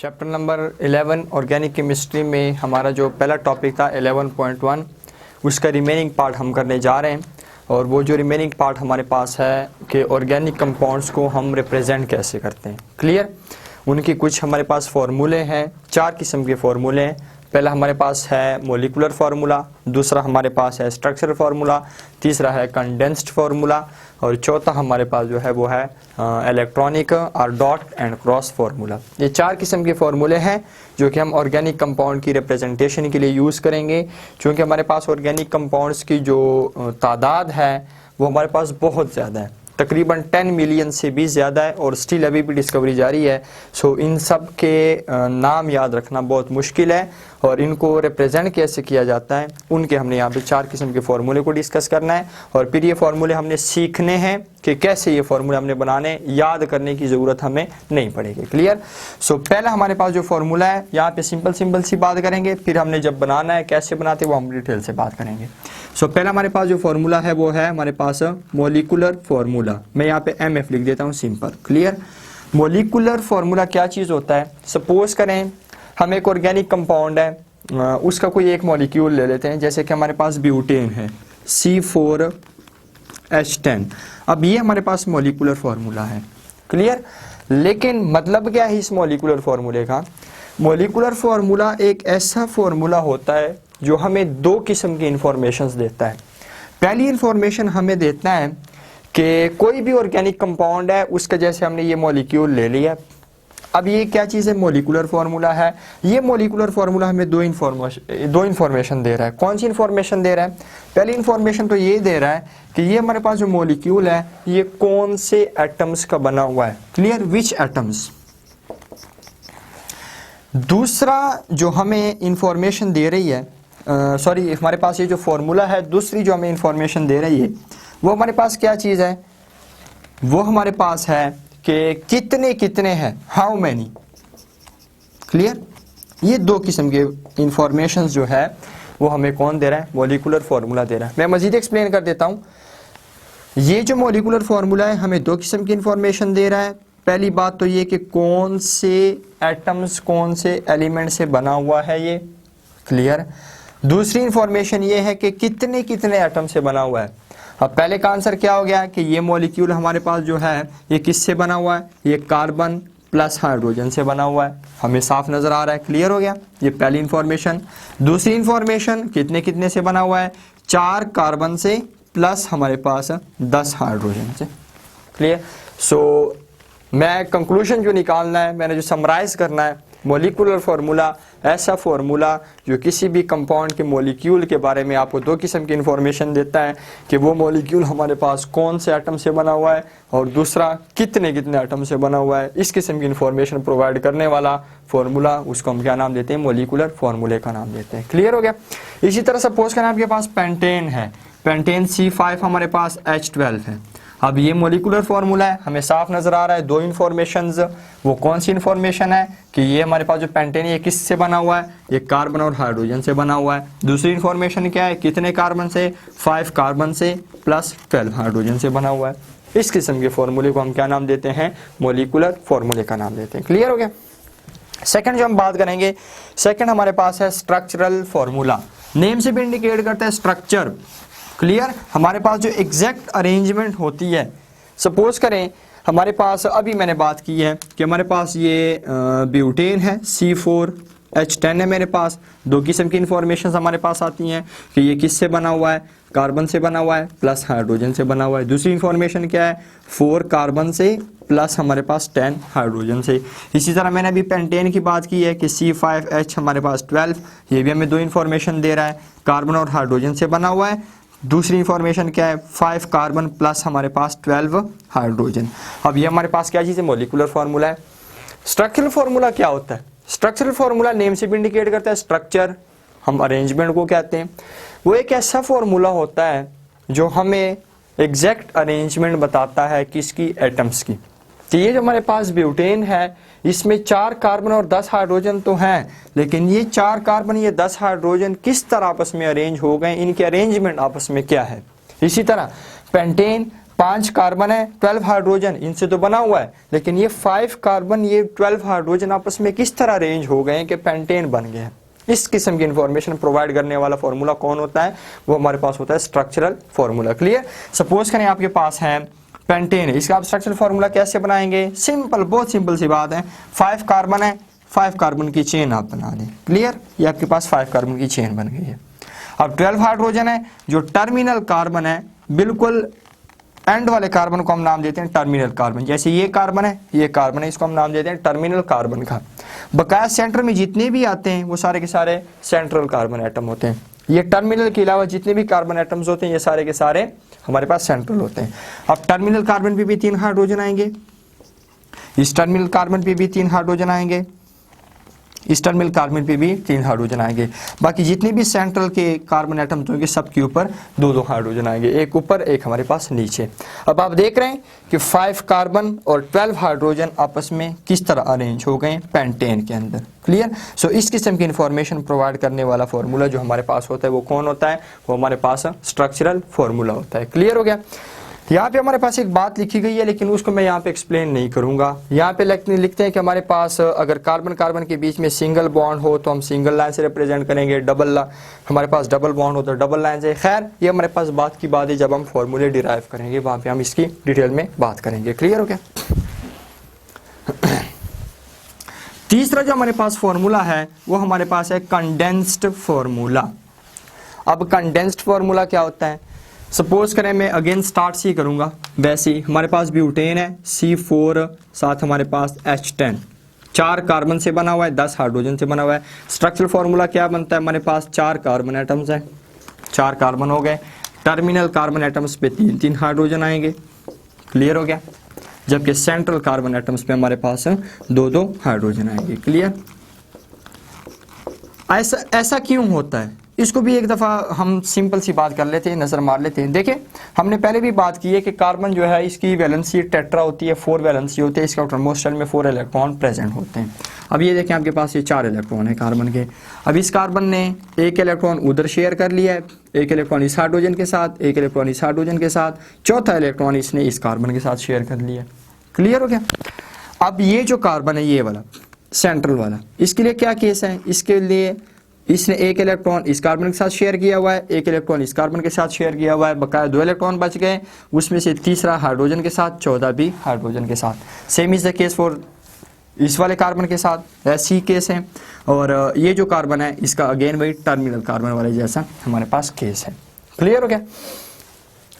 Chapter number 11 organic chemistry में हमारा जो पहला टॉपिक था 11.1 उसका रिमेनिंग पार्ट हम करने जा रहे हैं। और वो जो रिमेनिंग पार्ट हमारे पास है कि ऑर्गेनिक कंपाउंड्स को हम रिप्रेजेंट कैसे करते हैं। क्लियर। उनकी कुछ हमारे पास फार्मूले हैं, 4 किस्म के फार्मूले हैं। पहला हमारे पास है मोलिकुलर फार्मूला, दूसरा हमारे पास है स्ट्रक्चरल फार्मूला, तीसरा है कंडेंस्ड फार्मूला और चौथा हमारे पास जो है वो है इलेक्ट्रॉनिक और डॉट एंड क्रॉस फार्मूला। ये 4 किस्म के फार्मूले हैं जो कि हम ऑर्गेनिक कंपाउंड की रिप्रेजेंटेशन के लिए यूज़ करेंगे। क्योंकि हमारे पास ऑर्गेनिक कंपाउंड्स की जो तादाद है वो हमारे पास बहुत ज़्यादा है, तकरीबन 10 मिलियन से भी ज़्यादा है और स्टिल अभी भी डिस्कवरी जारी है। सो इन सब के नाम याद रखना बहुत मुश्किल है और इनको रिप्रेजेंट कैसे किया जाता है उनके हमने यहाँ पे 4 किस्म के फार्मूले को डिस्कस करना है। और फिर ये फार्मूले हमने सीखने हैं कि कैसे ये फार्मूले हमने बनाने, याद करने की ज़रूरत हमें नहीं पड़ेगी। क्लियर। सो पहला हमारे पास जो फार्मूला है यहाँ पे सिंपल सी बात करेंगे, फिर हमने जब बनाना है कैसे बनाते वो हम डिटेल से बात करेंगे। सो पहला हमारे पास जो फार्मूला है वो है हमारे पास मोलिकुलर फार्मूला। मैं यहाँ पे MF लिख देता हूँ, सिंपल। क्लियर। मोलिकुलर फार्मूला क्या चीज़ होता है। सपोज करें हम एक ऑर्गेनिक कंपाउंड है, उसका कोई एक मॉलिक्यूल ले लेते हैं, जैसे कि हमारे पास ब्यूटेन है C4H10। अब ये हमारे पास मोलिकुलर फार्मूला है। क्लियर। लेकिन मतलब क्या है इस मोलिकुलर फार्मूले का। मोलिकुलर फार्मूला एक ऐसा फार्मूला होता है जो हमें 2 किस्म की इंफॉर्मेशन देता है। पहली इंफॉर्मेशन हमें देता है कि कोई भी ऑर्गेनिक कंपाउंड है उसका, जैसे हमने ये मॉलिक्यूल ले लिया, अब ये क्या चीज़ है, मोलिकुलर फार्मूला है। ये मोलिकुलर फार्मूला हमें दो इंफॉर्मेशन दे रहा है। कौन सी इंफॉर्मेशन दे रहा है। पहली इंफॉर्मेशन तो ये दे रहा है कि ये हमारे पास जो मोलिक्यूल है ये कौन से एटम्स का बना हुआ है। क्लियर, विच एटम्स। दूसरा जो हमें इंफॉर्मेशन दे रही है, हमारे पास ये जो फार्मूला है, दूसरी जो हमें इंफॉर्मेशन दे रही है वो हमारे पास क्या चीज़ है, वो हमारे पास है कि कितने हैं, हाउ मैनी। क्लियर। ये 2 किस्म के इंफॉर्मेशन जो है वो हमें कौन दे रहा है, मोलिकुलर फार्मूला दे रहा है। मैं मजीद एक्सप्लेन कर देता हूँ। ये जो मोलिकुलर फार्मूला है हमें 2 किस्म की इंफॉर्मेशन दे रहा है। पहली बात तो ये कि कौन से एटम्स, कौन से एलिमेंट से बना हुआ है ये। क्लियर। दूसरी इंफॉर्मेशन ये है कि कितने एटम से बना हुआ है। अब पहले का आंसर क्या हो गया कि ये मॉलिक्यूल हमारे पास जो है ये किससे बना हुआ है, ये कार्बन प्लस हाइड्रोजन से बना हुआ है। हमें साफ नजर आ रहा है। क्लियर हो गया, ये पहली इंफॉर्मेशन। दूसरी इंफॉर्मेशन कितने से बना हुआ है, 4 कार्बन से प्लस हमारे पास 10 हाइड्रोजन से। क्लियर। सो मैं कंक्लूजन जो निकालना है, मैंने जो समराइज करना है, मोलिकुलर फार्मूला ऐसा फार्मूला जो किसी भी कंपाउंड के मॉलिक्यूल के बारे में आपको 2 किस्म की इंफॉर्मेशन देता है कि वो मॉलिक्यूल हमारे पास कौन से एटम से बना हुआ है और दूसरा कितने एटम से बना हुआ है। इस किस्म की इंफॉर्मेशन प्रोवाइड करने वाला फार्मूला, उसको हम क्या नाम देते हैं, मोलिकुलर फार्मूले का नाम देते हैं। क्लियर हो गया। इसी तरह सपोज करें आपके पास पेंटेन है, पेंटेन C5 हमारे पास H12 है। अब ये मोलिकुलर फार्मूला है, हमें साफ नजर आ रहा है 2 इंफॉर्मेशंस। वो कौन सी इंफॉर्मेशन है कि ये हमारे पास जो पेंटेन है ये किससे बना हुआ है, ये कार्बन और हाइड्रोजन से बना हुआ है। दूसरी इंफॉर्मेशन क्या है, कितने कार्बन से, 5 कार्बन से प्लस 12 हाइड्रोजन से बना हुआ है। इस किस्म के फार्मूले को हम क्या नाम देते हैं, मोलिकुलर फार्मूले का नाम देते हैं। क्लियर हो गया। सेकंड जो हम बात करेंगे, सेकंड हमारे पास है स्ट्रक्चरल फार्मूला। नेम से भी इंडिकेट करता है स्ट्रक्चर। क्लियर। हमारे पास जो एग्जैक्ट अरेंजमेंट होती है, सपोज करें हमारे पास, अभी मैंने बात की है कि हमारे पास ये ब्यूटेन है C4H10 है। मेरे पास 2 किस्म की इंफॉर्मेशन हमारे पास आती हैं कि ये किससे बना हुआ है, कार्बन से बना हुआ है प्लस हाइड्रोजन से बना हुआ है। दूसरी इंफॉर्मेशन क्या है, 4 कार्बन से प्लस हमारे पास 10 हाइड्रोजन से। इसी तरह मैंने अभी पेंटेन की बात की है कि C5H हमारे पास 12, ये भी हमें 2 इंफॉर्मेशन दे रहा है, कार्बन और हाइड्रोजन से बना हुआ है। दूसरी इंफॉर्मेशन क्या है, 5 कार्बन प्लस हमारे पास 12 हाइड्रोजन। अब ये हमारे पास क्या चीज़ है, मोलिकुलर फार्मूला है। स्ट्रक्चरल फार्मूला क्या होता है, स्ट्रक्चरल फार्मूला नेम से भी इंडिकेट करता है स्ट्रक्चर, हम अरेंजमेंट को कहते हैं। वो एक ऐसा फार्मूला होता है जो हमें एग्जैक्ट अरेंजमेंट बताता है किसकी, एटम्स की। तो ये जो हमारे पास ब्यूटेन है इसमें 4 कार्बन और 10 हाइड्रोजन तो हैं, लेकिन ये 4 कार्बन, ये 10 हाइड्रोजन किस तरह आपस में अरेंज हो गए, इनके अरेंजमेंट आपस में क्या है। इसी तरह पेंटेन 5 कार्बन है, 12 हाइड्रोजन इनसे तो बना हुआ है, लेकिन ये 5 कार्बन ये 12 हाइड्रोजन आपस में किस तरह अरेंज हो गए कि पेंटेन बन गए हैं। इस किस्म की इंफॉर्मेशन प्रोवाइड करने वाला फॉर्मूला कौन होता है, वो हमारे पास होता है स्ट्रक्चरल फॉर्मूला। क्लियर। सपोज करें आपके पास है पेंटेन है, इसका आप स्ट्रक्चरल फॉर्मूला कैसे बनाएंगे, सिंपल, बहुत सिंपल सी बात है। 5 कार्बन है, 5 कार्बन की चेन आप बना लें। क्लियर, ये आपके पास 5 कार्बन की चेन बन गई है। अब 12 हाइड्रोजन है, जो टर्मिनल कार्बन है, बिल्कुल एंड वाले कार्बन को हम नाम देते हैं टर्मिनल कार्बन। जैसे ये कार्बन है, ये कार्बन है, इसको हम नाम देते हैं टर्मिनल कार्बन का। बकाया सेंटर में जितने भी आते हैं वो सारे के सारे सेंट्रल कार्बन एटम होते हैं। ये टर्मिनल के अलावा जितने भी कार्बन एटम्स होते हैं ये सारे के सारे हमारे पास सेंट्रल होते हैं। अब टर्मिनल कार्बन पे भी 3 हाइड्रोजन आएंगे, इस टर्मिनल कार्बन पे भी 3 हाइड्रोजन आएंगे, इस टर्मिनल कार्बन पे भी 3 हाइड्रोजन आएंगे। बाकी जितने भी सेंट्रल के कार्बन एटम्स होंगे सबके ऊपर 2-2 हाइड्रोजन आएंगे, एक ऊपर एक हमारे पास नीचे। अब आप देख रहे हैं कि 5 कार्बन और 12 हाइड्रोजन आपस में किस तरह अरेंज हो गए पेंटेन के अंदर। क्लियर। सो इस किस्म की इंफॉर्मेशन प्रोवाइड करने वाला फॉर्मूला जो हमारे पास होता है वो कौन होता है, वो हमारे पास स्ट्रक्चरल फॉर्मूला होता है। क्लियर हो गया। यहाँ पे हमारे पास एक बात लिखी गई है लेकिन उसको मैं यहाँ पे एक्सप्लेन नहीं करूंगा। यहाँ पे लिखते हैं कि हमारे पास अगर कार्बन कार्बन के बीच में सिंगल बॉन्ड हो तो हम सिंगल लाइन से रिप्रेजेंट करेंगे, हमारे पास डबल बॉन्ड हो तो डबल लाइन से। खैर ये हमारे पास बात की बात है, जब हम फॉर्मूले डिराइव करेंगे वहाँ पे हम इसकी डिटेल में बात करेंगे। क्लियर हो गया। तीसरा जो हमारे पास फॉर्मूला है वो हमारे पास है कंडेंस्ड फॉर्मूला। अब कंडेंस्ड फॉर्मूला क्या होता है, सपोज करें मैं अगेन स्टार्ट से ही करूंगा, वैसे ही हमारे पास ब्यूटेन है C4, साथ हमारे पास H10, 4 कार्बन से बना हुआ है, 10 हाइड्रोजन से बना हुआ है। स्ट्रक्चरल फॉर्मूला क्या बनता है, हमारे पास 4 कार्बन एटम्स हैं, 4 कार्बन हो गए, टर्मिनल कार्बन एटम्स पे 3-3 हाइड्रोजन आएंगे। क्लियर हो गया। जबकि सेंट्रल कार्बन एटम्स पे हमारे पास 2-2 हाइड्रोजन आएंगे। क्लियर। ऐसा क्यों होता है, इसको भी एक दफ़ा हम सिंपल सी बात कर लेते हैं, नज़र मार लेते हैं। देखिए हमने पहले भी बात की है कि कार्बन जो है इसकी वैलेंसी टेट्रा होती है, 4 वैलेंसी होती है, इसके आउटरमोस्ट शेल में 4 इलेक्ट्रॉन प्रेजेंट होते हैं। अब ये देखें आपके पास ये 4 इलेक्ट्रॉन है कार्बन के। अब इस कार्बन ने एक इलेक्ट्रॉन उधर शेयर कर लिया है, एक इलेक्ट्रॉन इस हाइड्रोजन के साथ, एक इलेक्ट्रॉन इस हाइड्रोजन के साथ, चौथा इलेक्ट्रॉन इसने इस कार्बन के साथ शेयर कर लिया। क्लियर हो गया। अब ये जो कार्बन है ये वाला सेंट्रल वाला, इसके लिए क्या केस है, इसके लिए इसने एक इलेक्ट्रॉन इस कार्बन के साथ शेयर किया हुआ है, एक इलेक्ट्रॉन इस कार्बन के साथ शेयर किया हुआ है, बकाया 2 इलेक्ट्रॉन बच गए, उसमें से तीसरा हाइड्रोजन के साथ, 14 भी हाइड्रोजन के साथ। Same is the case for इस वाले कार्बन के साथ, ऐसी केस है। और ये जो कार्बन है इसका अगेन वही टर्मिनल कार्बन वाले जैसा हमारे पास केस है। क्लियर हो गया।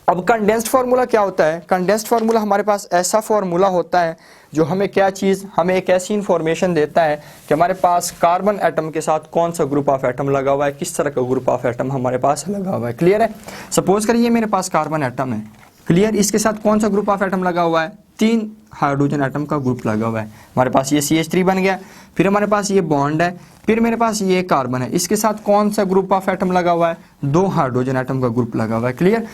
अब कंडेंस्ड फार्मूला क्या होता है, कंडेंस्ड फार्मूला हमारे पास ऐसा फार्मूला होता है जो हमें क्या चीज़, हमें एक ऐसी इंफॉर्मेशन देता है कि हमारे पास कार्बन एटम के साथ कौन सा ग्रुप ऑफ एटम लगा हुआ है, किस तरह का ग्रुप ऑफ एटम हमारे पास लगा हुआ है। क्लियर है। सपोज करिए मेरे पास कार्बन एटम है, क्लियर, इसके साथ कौन सा ग्रुप ऑफ एटम लगा हुआ है, 3 हाइड्रोजन एटम का ग्रुप लगा हुआ है। हमारे पास ये CH3 बन गया, फिर हमारे पास ये बॉन्ड है, फिर मेरे पास ये कार्बन है, इसके साथ कौन सा ग्रुप ऑफ एटम लगा हुआ है, 2 हाइड्रोजन एटम का ग्रुप लगा हुआ है। क्लियर।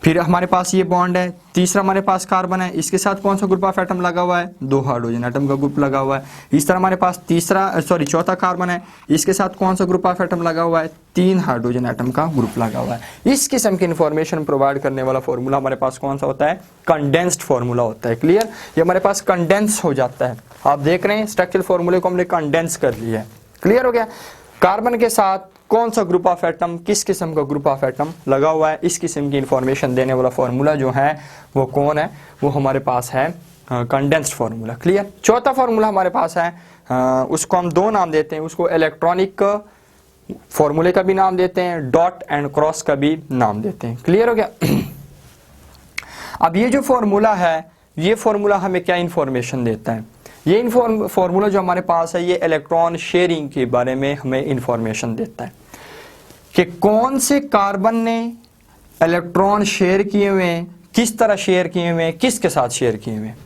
फिर हमारे पास ये बॉन्ड है, तीसरा हमारे पास कार्बन है, इसके साथ कौन सा ग्रुप ऑफ एटम लगा हुआ है, 2 हाइड्रोजन एटम का ग्रुप लगा हुआ है। इस तरह हमारे पास चौथा कार्बन है, इसके साथ कौन सा ग्रुप ऑफ एटम लगा हुआ है, 3 हाइड्रोजन एटम का ग्रुप लगा हुआ है। इस किस्म की इंफॉर्मेशन प्रोवाइड करने वाला फॉर्मूला हमारे पास कौन सा होता है, कंडेंस्ड फॉर्मूला होता है। क्लियर। ये हमारे पास कंडेंस हो जाता है। आप देख रहे हैं स्ट्रक्चरल फॉर्मूले को हमने कंडेंस कर लिया है। क्लियर हो गया। कार्बन के साथ कौन सा ग्रुप ऑफ एटम, किस किस्म का ग्रुप ऑफ एटम लगा हुआ है, इस किस्म की इंफॉर्मेशन देने वाला फॉर्मूला जो है वो कौन है, वो हमारे पास है कंडेंस्ड फॉर्मूला। क्लियर। चौथा फॉर्मूला हमारे पास है, उसको हम 2 नाम देते हैं, उसको इलेक्ट्रॉनिक फॉर्मूले का भी नाम देते हैं, डॉट एंड क्रॉस का भी नाम देते हैं। क्लियर हो गया। अब ये जो फॉर्मूला है, ये फॉर्मूला हमें क्या इंफॉर्मेशन देता है, ये फॉर्मूला जो हमारे पास है ये इलेक्ट्रॉन शेयरिंग के बारे में हमें इंफॉर्मेशन देता है कि कौन से कार्बन ने इलेक्ट्रॉन शेयर किए हुए हैं, किस तरह शेयर किए हुए हैं, किसके साथ शेयर किए हुए हैं।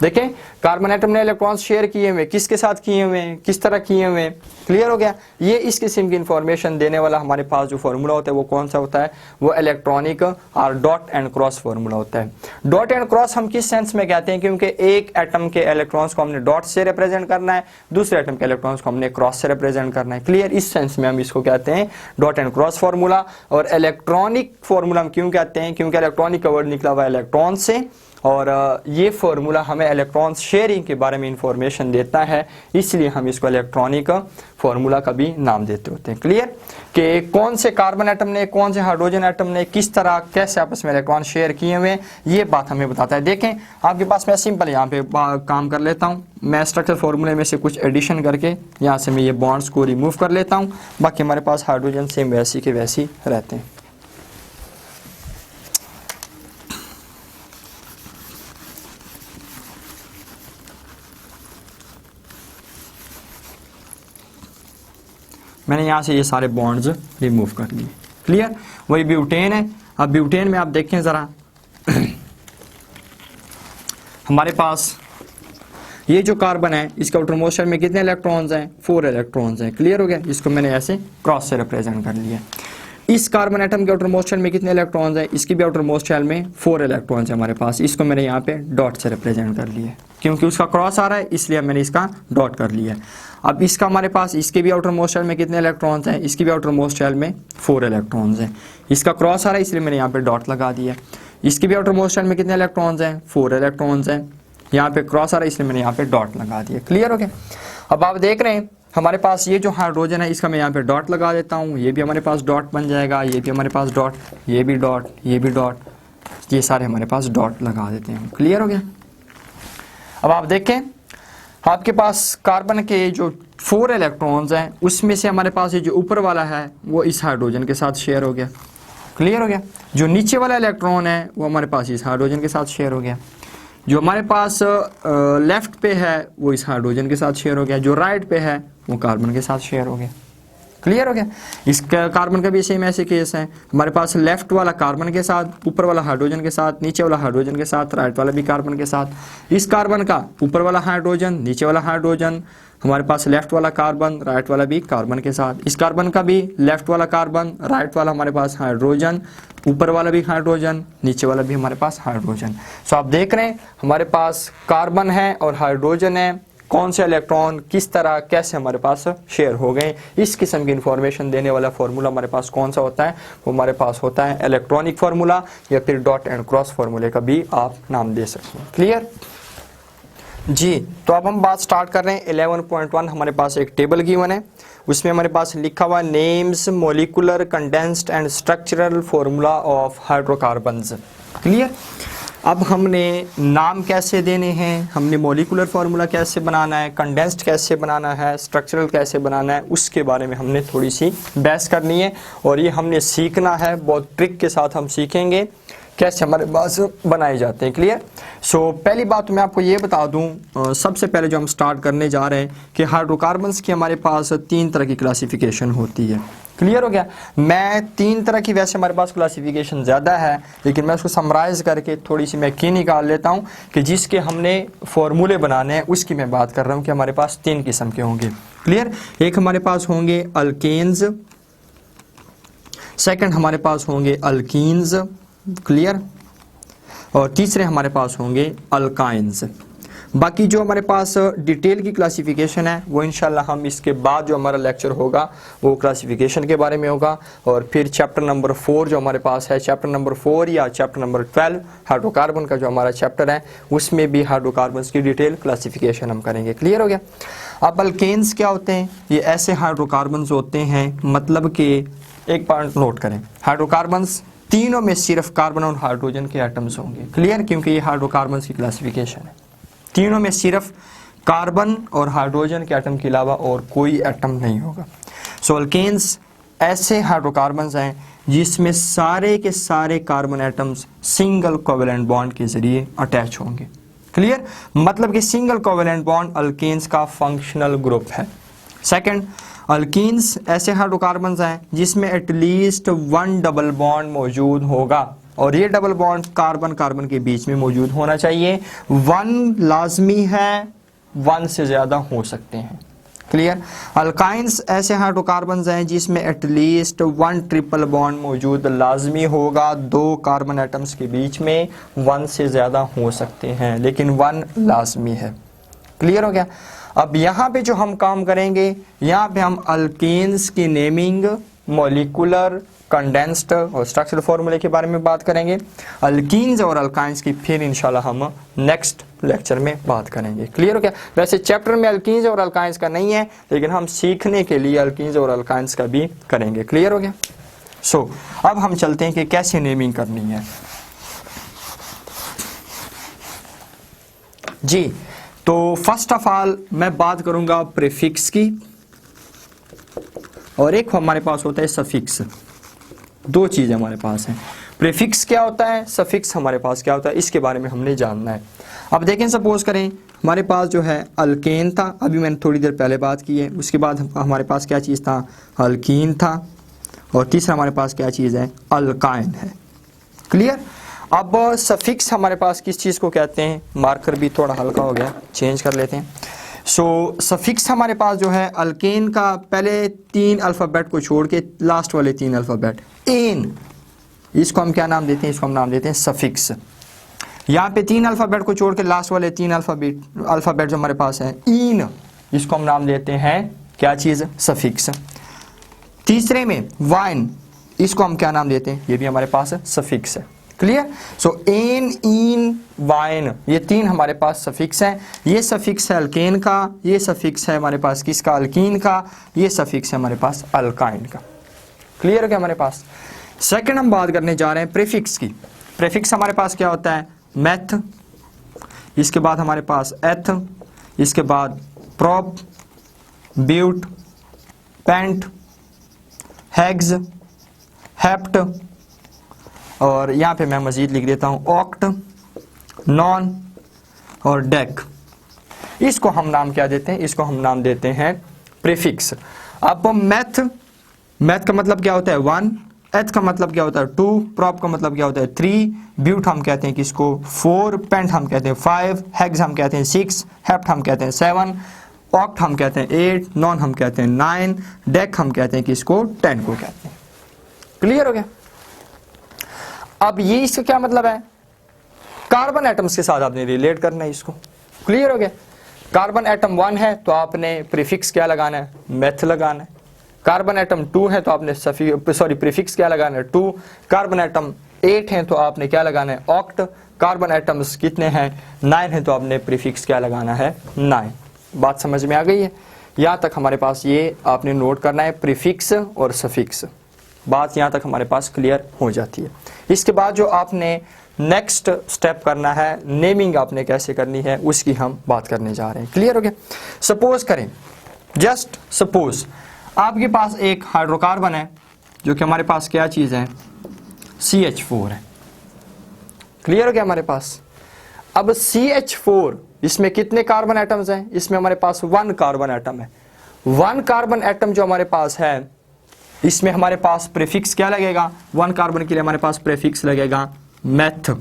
देखें कार्बन एटम ने इलेक्ट्रॉन्स शेयर किए हुए, किसके साथ किए हुए, किस तरह किए हुए, क्लियर हो गया। ये इस किस्म की इंफॉर्मेशन देने वाला हमारे पास जो फार्मूला होता है वो कौन सा होता है, वो इलेक्ट्रॉनिक और डॉट एंड क्रॉस फार्मूला होता है। डॉट एंड क्रॉस हम किस सेंस में कहते हैं, क्योंकि एक एटम के इलेक्ट्रॉन्स को हमने डॉट से रिप्रेजेंट करना है, दूसरे एटम के इलेक्ट्रॉन्स को हमने क्रॉस से रिप्रेजेंट करना है, क्लियर। इस सेंस में हम इसको कहते हैं डॉट एंड क्रॉस फार्मूला। और इलेक्ट्रॉनिक फार्मूला हम क्यों कहते हैं, क्योंकि इलेक्ट्रॉनिक का वर्ड निकला हुआ है इलेक्ट्रॉन से, और ये फार्मूला हमें इलेक्ट्रॉन शेयरिंग के बारे में इंफॉर्मेशन देता है, इसलिए हम इसको इलेक्ट्रॉनिक फार्मूला का भी नाम देते होते हैं, क्लियर। कि कौन से कार्बन एटम ने, कौन से हाइड्रोजन एटम ने किस तरह कैसे आपस में इलेक्ट्रॉन शेयर किए हुए, ये बात हमें बताता है। देखें आपके पास, मैं सिंपल यहाँ पे काम कर लेता हूँ, मैं स्ट्रक्चर फार्मूले में से कुछ एडिशन करके यहाँ से मैं ये बॉन्ड्स को रिमूव कर लेता हूँ, बाकी हमारे पास हाइड्रोजन सेम वैसी के वैसी रहते हैं। मैंने यहाँ से ये सारे बॉन्ड्स रिमूव कर लिए, क्लियर। वही ब्यूटेन है। अब ब्यूटेन में आप देखें ज़रा हमारे पास ये जो कार्बन है इसका आउटरमोस्ट शेल में कितने इलेक्ट्रॉन्स हैं, 4 इलेक्ट्रॉन्स हैं, क्लियर हो गया। इसको मैंने ऐसे क्रॉस से रिप्रेजेंट कर लिया। इस कार्बन एटम के आउटरमोस्ट शेल में कितने इलेक्ट्रॉन्स हैं, इसकी भी आउटरमोस्ट शेल में 4 इलेक्ट्रॉन्स हैं हमारे पास, इसको मैंने यहाँ पे डॉट से रिप्रेजेंट कर लिया, क्योंकि उसका क्रॉस आ रहा है इसलिए मैंने इसका डॉट कर लिया। अब इसका हमारे पास, इसके भी आउटरमोस्ट शेल में कितने इलेक्ट्रॉन्स हैं, इसकी भी आउटरमोस्ट शेल में 4 इलेक्ट्रॉन्स हैं, इसका क्रॉस आ रहा है इसलिए मैंने यहाँ पे डॉट लगा दिया। इसकी भी आउटरमोस्ट शेल में कितने इलेक्ट्रॉन्स हैं, 4 इलेक्ट्रॉन्स हैं, यहाँ पे क्रॉस आ रहा है इसलिए मैंने यहाँ पे डॉट लगा दिया, क्लियर हो गया। अब आप देख रहे हैं हमारे पास ये जो हाइड्रोजन है इसका मैं यहाँ पे डॉट लगा देता हूँ, ये भी हमारे पास डॉट बन जाएगा, ये भी हमारे पास डॉट, ये भी डॉट, ये भी डॉट, ये सारे हमारे पास डॉट लगा देते हैं, क्लियर हो गया। अब आप देखें आपके पास कार्बन के जो 4 इलेक्ट्रॉन्स हैं उसमें से हमारे पास ये जो ऊपर वाला है वो इस हाइड्रोजन के साथ शेयर हो गया, क्लियर हो गया। जो नीचे वाला इलेक्ट्रॉन है वो हमारे पास इस हाइड्रोजन के साथ शेयर हो गया। जो हमारे पास लेफ्ट पे है वो इस हाइड्रोजन के साथ शेयर हो गया, जो राइट पे है वो कार्बन के साथ शेयर हो गया, क्लियर हो गया। इस कार्बन का भी सेम ऐसे केस है, हमारे पास लेफ्ट वाला कार्बन के साथ, ऊपर वाला हाइड्रोजन के साथ, नीचे वाला हाइड्रोजन के साथ, राइट वाला भी कार्बन के साथ। इस कार्बन का ऊपर वाला हाइड्रोजन, नीचे वाला हाइड्रोजन, हमारे पास लेफ्ट वाला कार्बन, राइट वाला भी कार्बन के साथ। इस कार्बन का भी लेफ्ट वाला कार्बन, राइट वाला हमारे पास हाइड्रोजन, ऊपर वाला भी हाइड्रोजन, नीचे वाला भी हमारे पास हाइड्रोजन। सो आप देख रहे हैं हमारे पास कार्बन है और हाइड्रोजन है, कौन से इलेक्ट्रॉन किस तरह कैसे हमारे पास शेयर हो गए, इस किस्म की इंफॉर्मेशन देने वाला फार्मूला हमारे पास कौन सा होता है, वो हमारे पास होता है इलेक्ट्रॉनिक फार्मूला, या फिर डॉट एंड क्रॉस फार्मूले का भी आप नाम दे सकते हैं, क्लियर जी। तो अब हम बात स्टार्ट कर रहे हैं 11.1। हमारे पास एक टेबल गिवन है, उसमें हमारे पास लिखा हुआ names molecular condensed and structural formula of hydrocarbons, clear. अब हमने नाम कैसे देने हैं, हमने मोलिकुलर फार्मूला कैसे बनाना है, कंडेंस्ड कैसे बनाना है, स्ट्रक्चरल कैसे बनाना है, उसके बारे में हमने थोड़ी सी बहस करनी है और ये हमने सीखना है, बहुत ट्रिक के साथ हम सीखेंगे कैसे हमारे पास बनाए जाते हैं, क्लियर। सो पहली बात तो मैं आपको ये बता दूं, सबसे पहले जो हम स्टार्ट करने जा रहे हैं कि हाइड्रोकार्बन्स की हमारे पास 3 तरह की क्लासिफिकेशन होती है, क्लियर हो गया। मैं 3 तरह की, वैसे हमारे पास क्लासिफिकेशन ज़्यादा है लेकिन मैं उसको समराइज करके थोड़ी सी मैं की निकाल लेता हूँ कि जिसके हमने फार्मूले बनाने हैं उसकी मैं बात कर रहा हूँ कि हमारे पास 3 किस्म के होंगे, क्लियर। एक हमारे पास होंगे अल्केन्स, सेकंड हमारे पास होंगे अल्कीन्स, क्लियर, और तीसरे हमारे पास होंगे अल्काइंस। बाकी जो हमारे पास डिटेल की क्लासिफिकेशन है वो इंशाल्लाह हम इसके बाद जो हमारा लेक्चर होगा वो क्लासिफिकेशन के बारे में होगा, और फिर चैप्टर नंबर 4 जो हमारे पास है, चैप्टर नंबर 4 या चैप्टर नंबर 12 हाइड्रोकार्बन का जो हमारा चैप्टर है उसमें भी हाइड्रोकार्बन्स की डिटेल क्लासिफिकेशन हम करेंगे, क्लियर हो गया। अब अल्केन्स क्या होते हैं, ये ऐसे हाइड्रोकार्बन्स होते हैं, मतलब कि एक पॉइंट नोट करें, हाइड्रोकार्बन्स तीनों में सिर्फ कार्बन और हाइड्रोजन के एटम्स होंगे, क्लियर, क्योंकि ये हाइड्रोकार्बन्स की क्लासिफिकेशन है, तीनों में सिर्फ कार्बन और हाइड्रोजन के एटम के अलावा और कोई एटम नहीं होगा। सो अल्केन्स ऐसे हाइड्रोकार्बन्स हैं जिसमें सारे के सारे carbon atoms single covalent bond के जरिए अटैच होंगे, क्लियर, मतलब कि सिंगल कोवेलेंट बॉन्ड अल्केन्स का फंक्शनल ग्रुप है। सेकंड, अल्कीन्स ऐसे हाइड्रोकार्बन्स हैं जिसमें एटलीस्ट 1 डबल बॉन्ड मौजूद होगा, और ये डबल बॉन्ड कार्बन कार्बन के बीच में मौजूद होना चाहिए। 1 लाजमी है, 1 से ज़्यादा हो सकते हैं। क्लियर। अल्काइंस ऐसे हाइड्रोकार्बन्स हैं जिसमें एटलीस्ट 1 ट्रिपल बॉन्ड मौजूद लाजमी होगा। 2 कार्बन एटम्स के बीच में 1 से ज़्यादा हो सकते हैं, लेकिन 1 लाजमी है। क्लियर हो गया। अब यहाँ पे जो हम काम करेंगे, यहाँ पे हम अल्केन्स की नेमिंग, मॉलिक्यूलर, कंडेंस्ड और स्ट्रक्चरल फॉर्मूले के बारे में बात करेंगे। अल्कीन्स और अल्काइंस की फिर इंशाल्लाह हम नेक्स्ट लेक्चर में बात करेंगे। क्लियर हो गया। वैसे चैप्टर में अल्कीन्स और अल्काइंस का नहीं है, लेकिन हम सीखने के लिए अल्कीन्स और अल्काइंस का भी करेंगे। क्लियर हो गया। सो अब हम चलते हैं कि कैसे नेमिंग करनी है जी। तो फर्स्ट ऑफ ऑल मैं बात करूंगा प्रीफिक्स की, और एक हमारे पास होता है सफिक्स। 2 चीज़ें हमारे पास हैं। प्रीफिक्स क्या होता है, सफिक्स हमारे पास क्या होता है, इसके बारे में हमने जानना है। अब देखें, सपोज करें हमारे पास जो है अल्केन था, अभी मैंने थोड़ी देर पहले बात की है। उसके बाद हमारे पास क्या चीज़ था, अल्कीन था, और तीसरा हमारे पास क्या चीज़ है, अल्काइन है। क्लियर। अब सफिक्स हमारे पास किस चीज़ को कहते हैं, मार्कर भी थोड़ा हल्का हो गया, चेंज कर लेते हैं। सो सफिक्स हमारे पास जो है अल्केन का पहले 3 अल्फ़ाबेट को छोड़ के लास्ट वाले 3 अल्फ़ाबेट, एन, इसको हम क्या नाम देते हैं, इसको हम नाम देते हैं सफिक्स। यहाँ पे 3 अल्फ़ाबेट को छोड़ के लास्ट वाले 3 अल्फ़ाबेट जो हमारे पास है, इन, इसको हम नाम देते हैं क्या चीज़, सफिक्स। तीसरे में वाइन, इसको हम क्या नाम देते हैं, ये भी हमारे पास सफिक्स है। क्लियर। सो एन, इन, वाइन, ये 3 हमारे पास सफिक्स हैं। ये सफिक्स है अल्केन का, ये सफिक्स है हमारे पास किसका, अल्कीन का, ये सफिक्स है हमारे पास अल्काइन का। क्लियर हो गया हमारे पास। सेकंड हम बात करने जा रहे हैं प्रीफिक्स की। प्रीफिक्स हमारे पास क्या होता है, मेथ, इसके बाद हमारे पास एथ, इसके बाद प्रॉप, ब्यूट, पेंट, हेग्स, हेप्ट, और यहाँ पे मैं मजीद लिख देता हूँ ऑक्ट, नॉन और डेक। इसको हम नाम क्या देते हैं, इसको हम नाम देते हैं प्रीफिक्स। अब मैथ, मैथ का मतलब क्या होता है 1, एथ का मतलब क्या होता है 2, प्रॉप का मतलब क्या होता है 3, ब्यूट हम कहते हैं किसको 4, पेंट हम कहते हैं 5, हेग्स हम कहते हैं 6, हेप्ट हम कहते हैं 7, ऑक्ट हम कहते हैं 8, नॉन हम कहते हैं 9, डेक हम कहते हैं किसको 10 को कहते हैं। क्लियर हो गया। अब ये इसका क्या मतलब है, कार्बन एटम्स के साथ आपने रिलेट करना है इसको। क्लियर हो गया। कार्बन एटम 1 है तो आपने प्रीफिक्स क्या लगाना है, मेथ लगाना है। कार्बन एटम 2 है तो आपने प्रीफिक्स क्या लगाना है 2। कार्बन एटम 8 है तो आपने क्या लगाना है ऑक्ट। कार्बन एटम्स कितने हैं 9 है तो आपने प्रीफिक्स क्या लगाना है 9। बात समझ में आ गई है। यहाँ तक हमारे पास ये आपने नोट करना है, प्रीफिक्स और सफिक्स। बात यहाँ तक हमारे पास क्लियर हो जाती है। इसके बाद जो आपने नेक्स्ट स्टेप करना है, नेमिंग आपने कैसे करनी है, उसकी हम बात करने जा रहे हैं। क्लियर हो गया। सपोज करें, जस्ट सपोज आपके पास एक हाइड्रोकार्बन है जो कि हमारे पास क्या चीज़ है, CH4 है। क्लियर हो गया हमारे पास। अब CH4 इसमें कितने कार्बन एटम्स हैं, इसमें हमारे पास 1 कार्बन एटम है। 1 कार्बन एटम जो हमारे पास है, इसमें हमारे पास प्रीफिक्स क्या लगेगा, 1 कार्बन के लिए हमारे पास प्रीफिक्स लगेगा मेथ।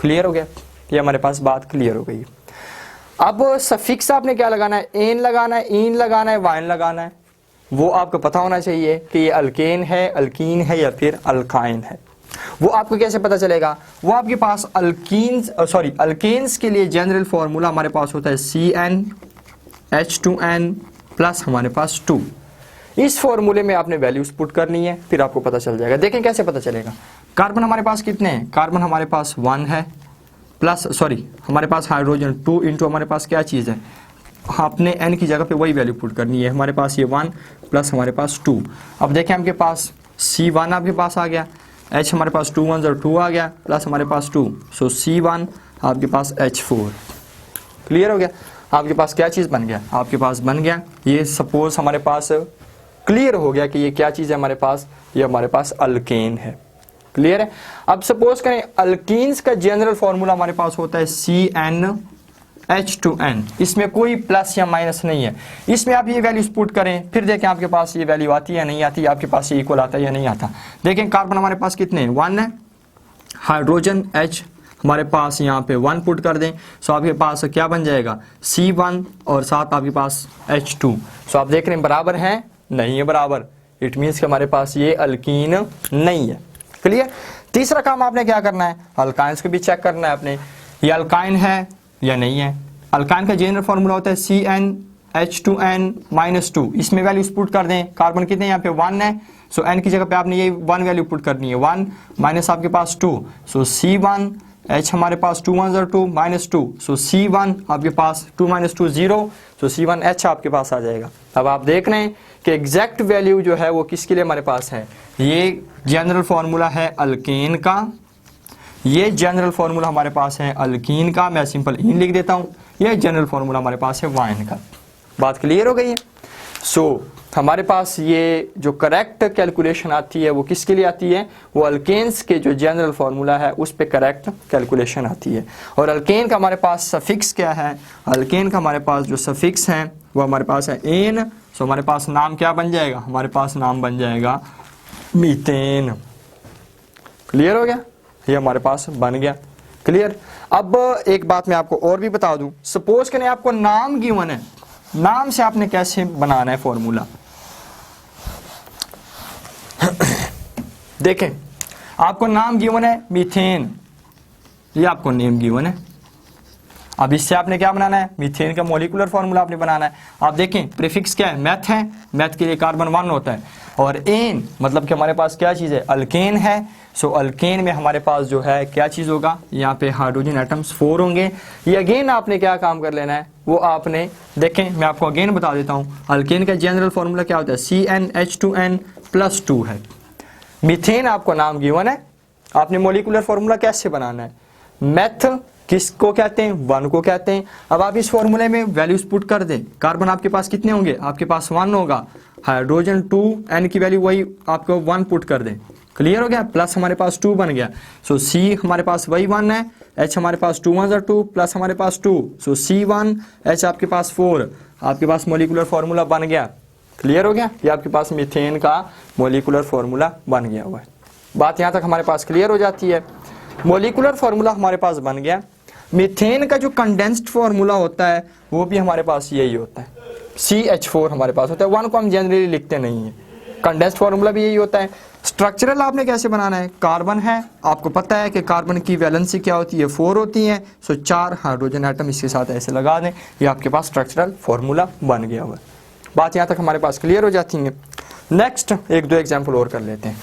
क्लियर हो गया। ये हमारे पास बात क्लियर हो गई। अब सफिक्स आपने क्या लगाना है, एन लगाना है, इन लगाना है, वाइन लगाना है। वो आपको पता होना चाहिए कि ये अल्केन है, अल्कीन है या फिर अल्काइन है। वो आपको कैसे पता चलेगा, वो आपके पास अल्केन्स के लिए जनरल फॉर्मूला हमारे पास होता है CnH2n प्लस हमारे पास 2। इस फॉर्मूले में आपने वैल्यूज पुट करनी है, फिर आपको पता चल जाएगा। देखें कैसे पता चलेगा। कार्बन हमारे पास कितने हैं, कार्बन हमारे पास 1 है, प्लस हमारे पास हाइड्रोजन 2 इंटू हमारे पास क्या चीज़ है, आपने n की जगह पे वही वैल्यू पुट करनी है। हमारे पास ये 1 प्लस हमारे पास 2। अब देखें आपके पास C1 आपके पास आ गया, H हमारे पास 2 1 और 2 आ गया, प्लस हमारे पास 2, सो C1 आपके पास H4। क्लियर हो गया। आपके पास क्या चीज़ बन गया, आपके पास बन गया ये, सपोज हमारे पास क्लियर हो गया कि ये क्या चीज़ है हमारे पास, ये हमारे पास अल्केन है। क्लियर है। अब सपोज करें अल्कीन्स का जनरल फॉर्मूला हमारे पास होता है CnH2n। इसमें कोई प्लस या माइनस नहीं है। इसमें आप ये वैल्यूज पुट करें, फिर देखें आपके पास ये वैल्यू आती है या नहीं आती, आपके पास ये इक्वल आता है या नहीं आता। देखें कार्बन हमारे पास कितने हैं, 1 है, हाइड्रोजन H हमारे पास यहाँ पे 1 पुट कर दें, सो आपके पास क्या बन जाएगा C1 और साथ आपके पास H2। सो आप देख रहे हैं बराबर हैं, नहीं है बराबर, इट मीन्स कि हमारे पास ये अल्कीन नहीं है। क्लियर। तीसरा काम आपने क्या करना है, अल्काइंस को भी चेक करना है आपने, ये अल्काइन है या नहीं है। अल्काइन का जनरल फार्मूला होता है CnH2n-2, इसमें वैल्यूज पुट कर दें। कार्बन कितने यहाँ पे 1 है, सो n की जगह पे आपने ये 1 वैल्यू पुट करनी है, 1 माइनस आपके पास 2, सो C1 H हमारे पास 2 1 2 -2, सो C1 आपके पास 2 - 2 0, सो C1 H आपके पास आ जाएगा। अब आप देख रहे हैं कि एग्जैक्ट वैल्यू जो है वो किसके लिए हमारे पास है, ये जनरल फार्मूला है अल्केन का, ये जनरल फार्मूला हमारे पास है अल्कीन का, मैं सिंपल इन लिख देता हूँ, ये जनरल फार्मूला हमारे पास है वाइन का। बात क्लियर हो गई है। सो हमारे पास ये जो करेक्ट कैलकुलेशन आती है वो किसके लिए आती है, वो अल्केन्स के जो जनरल फार्मूला है उस पे करेक्ट कैलकुलेशन आती है। और अल्केन का हमारे पास सफिक्स क्या है, अल्केन का हमारे पास जो सफिक्स है वो हमारे पास है एन। सो हमारे पास नाम क्या बन जाएगा, हमारे पास नाम बन जाएगा मीथेन। क्लियर हो गया, ये हमारे पास बन गया। क्लियर। अब एक बात मैं आपको और भी बता दूं, सपोज करें आपको नाम गिवन है, नाम से आपने कैसे बनाना है फॉर्मूला। देखें आपको नाम गिवन है मीथेन, ये आपको नेम गिवन है। अब इससे आपने क्या बनाना है, मीथेन का मॉलिक्यूलर फार्मूला आपने बनाना है। आप देखें प्रीफिक्स क्या है, मैथ है, मैथ के लिए कार्बन 1 होता है, और एन मतलब कि हमारे पास क्या चीज़ है, अल्केन है। सो अल्केन में हमारे पास जो है क्या चीज़ होगा, यहाँ पे हाइड्रोजन एटम्स 4 होंगे। ये अगेन आपने क्या काम कर लेना है, वो आपने देखें मैं आपको अगेन बता देता हूँ, अल्केन का जनरल फार्मूला क्या होता है, CnH2n+2 है। मीथेन आपको नाम गिवन है, आपने मॉलिक्यूलर फार्मूला कैसे बनाना है, मैथ किसको कहते हैं, 1 को कहते हैं। अब आप इस फॉर्मूले में वैल्यूज पुट कर दें, कार्बन आपके पास कितने होंगे, आपके पास 1 होगा, हाइड्रोजन 2, n की वैल्यू वही आपको 1 पुट कर दें। क्लियर हो गया, प्लस हमारे पास 2 बन गया, सो C हमारे पास वही 1 है, H हमारे पास 2 1 2 प्लस हमारे पास 2, सो C1 H आपके पास 4, आपके पास मॉलिक्यूलर फार्मूला बन गया। क्लियर हो गया, ये आपके पास मीथेन का मॉलिक्यूलर फार्मूला बन गया हुआ है। बात यहाँ तक हमारे पास क्लियर हो जाती है। मॉलिक्यूलर फार्मूला हमारे पास बन गया। मीथेन का जो कंडेंस्ड फार्मूला होता है वो भी हमारे पास यही होता है, CH4 हमारे पास होता है, 1 को हम जनरली लिखते नहीं है। कंडेंस्ड फार्मूला भी यही होता है। स्ट्रक्चरल आपने कैसे बनाना है, कार्बन है, आपको पता है कि कार्बन की वैलेंसी क्या होती है, 4 होती है, सो 4 हाइड्रोजन एटम इसके साथ ऐसे लगा दें, ये आपके पास स्ट्रक्चरल फार्मूला बन गया हुआ है। बात यहाँ तक हमारे पास क्लियर हो जाती है। नेक्स्ट 1-2 एग्जाम्पल और कर लेते हैं।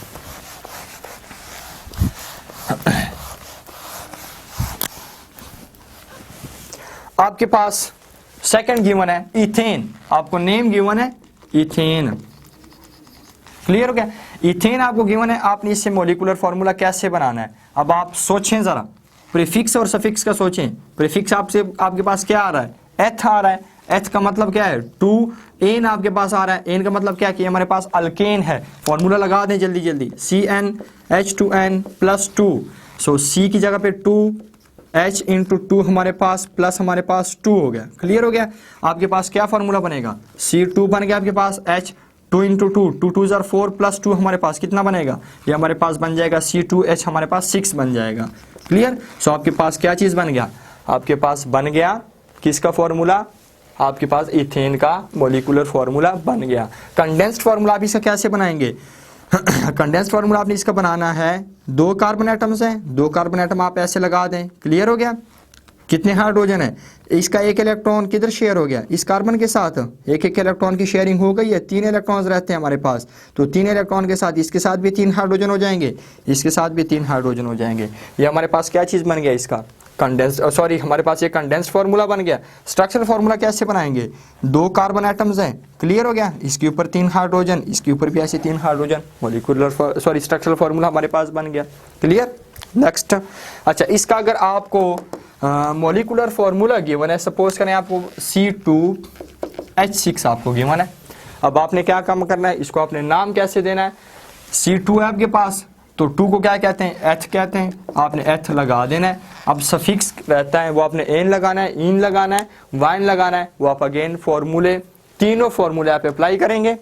आपके पास सेकंड गिवन है इथेन, आपको नेम गिवन है इथेन। क्लियर हो गया, इथेन आपको गिवन है, आपने इससे मॉलिक्यूलर फार्मूला कैसे बनाना है। अब आप सोचें जरा, प्रीफिक्स और सफिक्स का सोचें। प्रीफिक्स आपसे आपके पास क्या आ रहा है, एथ आ रहा है, एथ का मतलब क्या है 2, एन आपके पास आ रहा है, एन का मतलब क्या है कि हमारे पास अल्केन है। फार्मूला लगा दें जल्दी जल्दी, CnH2n+2, सो C की जगह पे 2, H इंटू 2 हमारे पास प्लस हमारे पास 2 हो गया। क्लियर हो गया, आपके पास क्या फार्मूला बनेगा, C2 बन गया आपके पास, H 2 इंटू 2, 2 2 जार 4 प्लस 2 हमारे पास कितना बनेगा, ये हमारे पास बन जाएगा C2H हमारे पास 6 बन जाएगा। क्लियर। सो आपके पास क्या चीज़ बन गया, आपके पास बन गया किसका फॉर्मूला, आपके पास इथेन का मॉलिक्यूलर फार्मूला बन गया। कंडेंस्ड फार्मूला आप इसका कैसे बनाएंगे, कंडेंस्ड फार्मूला आपने इसका बनाना है, 2 कार्बन एटम्स हैं, 2 कार्बन एटम आप ऐसे लगा दें। क्लियर हो गया, कितने हाइड्रोजन है, इसका 1 इलेक्ट्रॉन किधर शेयर हो गया, इस कार्बन के साथ 1 इलेक्ट्रॉन की शेयरिंग हो गई है, 3 इलेक्ट्रॉन्स रहते हैं हमारे पास, तो 3 इलेक्ट्रॉन के साथ इसके साथ भी 3 हाइड्रोजन हो जाएंगे, इसके साथ भी 3 हाइड्रोजन हो जाएंगे। ये हमारे पास क्या चीज़ बन गया, इसका कंडेंस्ड, सॉरी हमारे पास ये कंडेंस्ड फार्मूला बन गया। स्ट्रक्चरल फार्मूला कैसे बनाएंगे, 2 कार्बन एटम्स हैं, क्लियर हो गया, इसके ऊपर 3 हाइड्रोजन, इसके ऊपर भी ऐसे 3 hydrogen, molecular sorry structural formula हमारे पास बन गया। क्लियर। नेक्स्ट, अच्छा इसका अगर आपको मॉलिक्यूलर फार्मूला गिवन है, सपोज करें आपको C2H6 आपको गिवन है, अब आपने क्या काम करना है, इसको आपने नाम कैसे देना है, C2 है आपके पास, तो 2 को क्या कहते हैं, एथ कहते हैं, आपने एथ लगा देना है। अब सफिक्स रहता है वो आपने एन लगाना है, इन लगाना है, वाइन लगाना है, वो आप अगेन फॉर्मूले, तीनों फॉर्मूले आप अप्लाई करेंगे।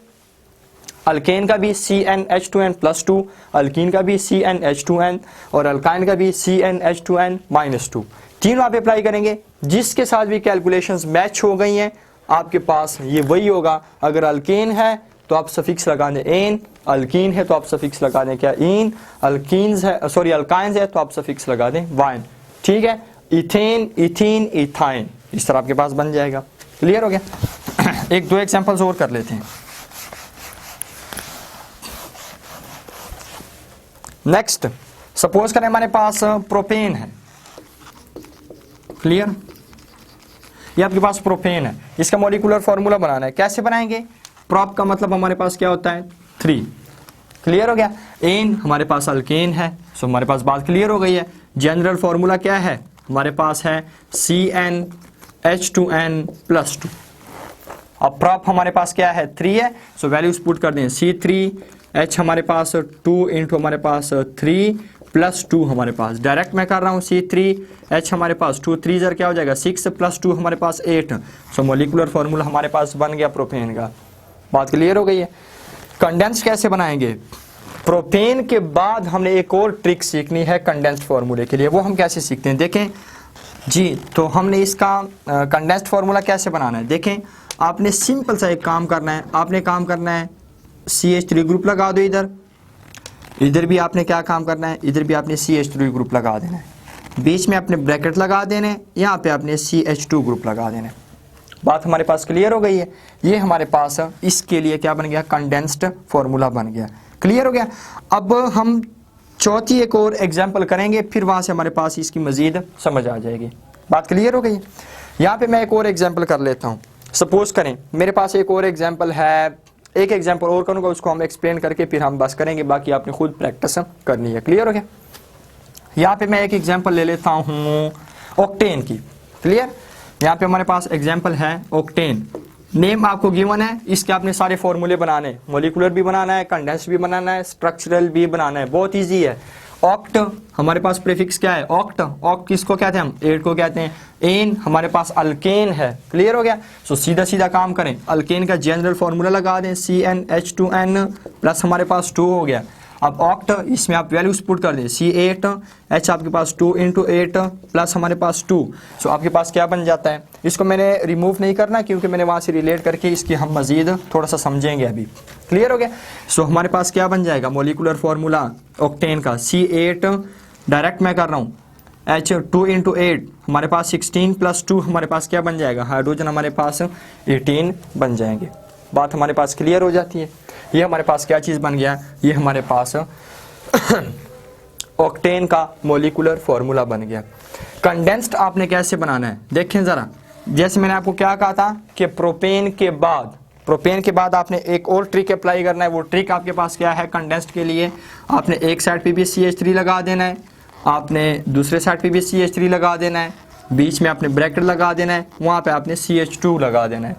अल्केन का भी CnH2n+2, अल्कीन का भी CnH2n और अल्काइन का भी CnH2n-2। तीनों आप अप्लाई करेंगे, जिसके साथ भी कैलकुलेशंस मैच हो गई हैं आपके पास ये वही होगा। अगर अल्केन है तो आप सफिक्स लगा दें एन, अल्कीन है तो आप सफिक्स लगा दें क्या इन, अल्कीन्स है सॉरी अल्काइंस है तो आप सफिक्स लगा दें वाइन। ठीक है, इथेन, इथीन, इथाइन, इस तरह आपके पास बन जाएगा। क्लियर हो गया। एक दो एग्जांपल्स और कर लेते हैं। नेक्स्ट सपोज करें हमारे पास प्रोपेन है। क्लियर, ये आपके पास प्रोपेन है, इसका मॉलिक्यूलर फॉर्मूला बनाना है। कैसे बनाएंगे? प्रोप का मतलब हमारे पास क्या होता है 3। क्लियर हो गया। एन हमारे पास अल्केन है, सो हमारे पास बात क्लियर हो गई है। जनरल फॉर्मूला क्या है हमारे पास है CnH2n+2। अब प्रोप हमारे पास क्या है 3 है, सो वैल्यूज पुट कर दें C3H हमारे पास 2 इंटू हमारे पास 3 प्लस 2 हमारे पास, डायरेक्ट मैं कर रहा हूँ C3H हमारे पास 2 3 ज़र क्या हो जाएगा 6 प्लस 2 हमारे पास 8। सो मॉलिक्यूलर फार्मूला हमारे पास बन गया प्रोपेन का। बात क्लियर हो गई है। कंडेंस्ड कैसे बनाएंगे? प्रोपेन के बाद हमने एक और ट्रिक सीखनी है कंडेंस्ड फार्मूले के लिए, वो हम कैसे सीखते हैं देखें जी। तो हमने इसका कंडेंस्ड फार्मूला कैसे बनाना है देखें। आपने सिंपल सा एक काम करना है, आपने काम करना है CH3 ग्रुप लगा दो इधर, इधर भी आपने क्या काम करना है, इधर भी आपने CH3 ग्रुप लगा देना है, बीच में आपने ब्रैकेट लगा देने, यहाँ पे आपने CH2 ग्रुप लगा देने। बात हमारे पास क्लियर हो गई है। ये हमारे पास इसके लिए क्या बन गया कंडेंस्ड फार्मूला बन गया। क्लियर हो गया। अब हम चौथी एक और एग्जांपल करेंगे, फिर वहां से हमारे पास इसकी मजीद समझ आ जाएगी। बात क्लियर हो गई। यहाँ पे मैं एक और एग्जांपल कर लेता हूँ। सपोज करें मेरे पास एक और एग्जांपल है, एक एग्जांपल और करूँगा, उसको हम एक्सप्लेन करके फिर हम बस करेंगे, बाकी आपने खुद प्रैक्टिस करनी है। क्लियर हो गया। यहाँ पे मैं एक एग्जांपल ले लेता हूँ ऑक्टेन की। क्लियर, यहाँ पे हमारे पास एग्जांपल है ऑक्टेन। नेम आपको गिवन है, इसके आपने सारे फॉर्मूले बनाने, मोलिकुलर भी बनाना है, कंडेंस्ड भी बनाना है, स्ट्रक्चरल भी बनाना है, बहुत इजी है। ऑक्ट हमारे पास प्रीफिक्स क्या है ऑक्ट, ऑक्ट किसको कहते हैं हम 8 को कहते हैं। एन हमारे पास अल्केन है। क्लियर हो गया। सो सीधा सीधा काम करें, अल्केन का जनरल फॉर्मूला लगा दें CnH2n प्लस हमारे पास 2 हो गया। अब ऑक्ट इसमें आप वैल्यूज पुट कर दें C8H आपके पास 2 इंटू 8 प्लस हमारे पास 2। सो आपके पास क्या बन जाता है, इसको मैंने रिमूव नहीं करना क्योंकि मैंने वहाँ से रिलेट करके इसकी हम मजीद थोड़ा सा समझेंगे अभी। क्लियर हो गया। सो हमारे पास क्या बन जाएगा मॉलिक्यूलर फार्मूला ऑक्टेन का C8 डायरेक्ट मैं कर रहा हूँ H2 इंटू 8 हमारे पास 16 प्लस 2 हमारे पास क्या बन जाएगा हाइड्रोजन हमारे पास 18 बन जाएंगे। बात हमारे पास क्लियर हो जाती है। ये हमारे पास क्या चीज़ बन गया, ये हमारे पास ऑक्टेन का मॉलिक्यूलर फार्मूला बन गया। कंडेंस्ड आपने कैसे बनाना है देखें ज़रा। जैसे मैंने आपको क्या कहा था कि प्रोपेन के बाद आपने एक और ट्रिक अप्लाई करना है। वो ट्रिक आपके पास क्या है कंडेंस्ड के लिए, आपने एक साइड पे भी CH3 लगा देना है, आपने दूसरे साइड पे भी CH3 लगा देना है, बीच में आपने ब्रैकेट लगा देना है, वहाँ पे आपने CH2 लगा देना है।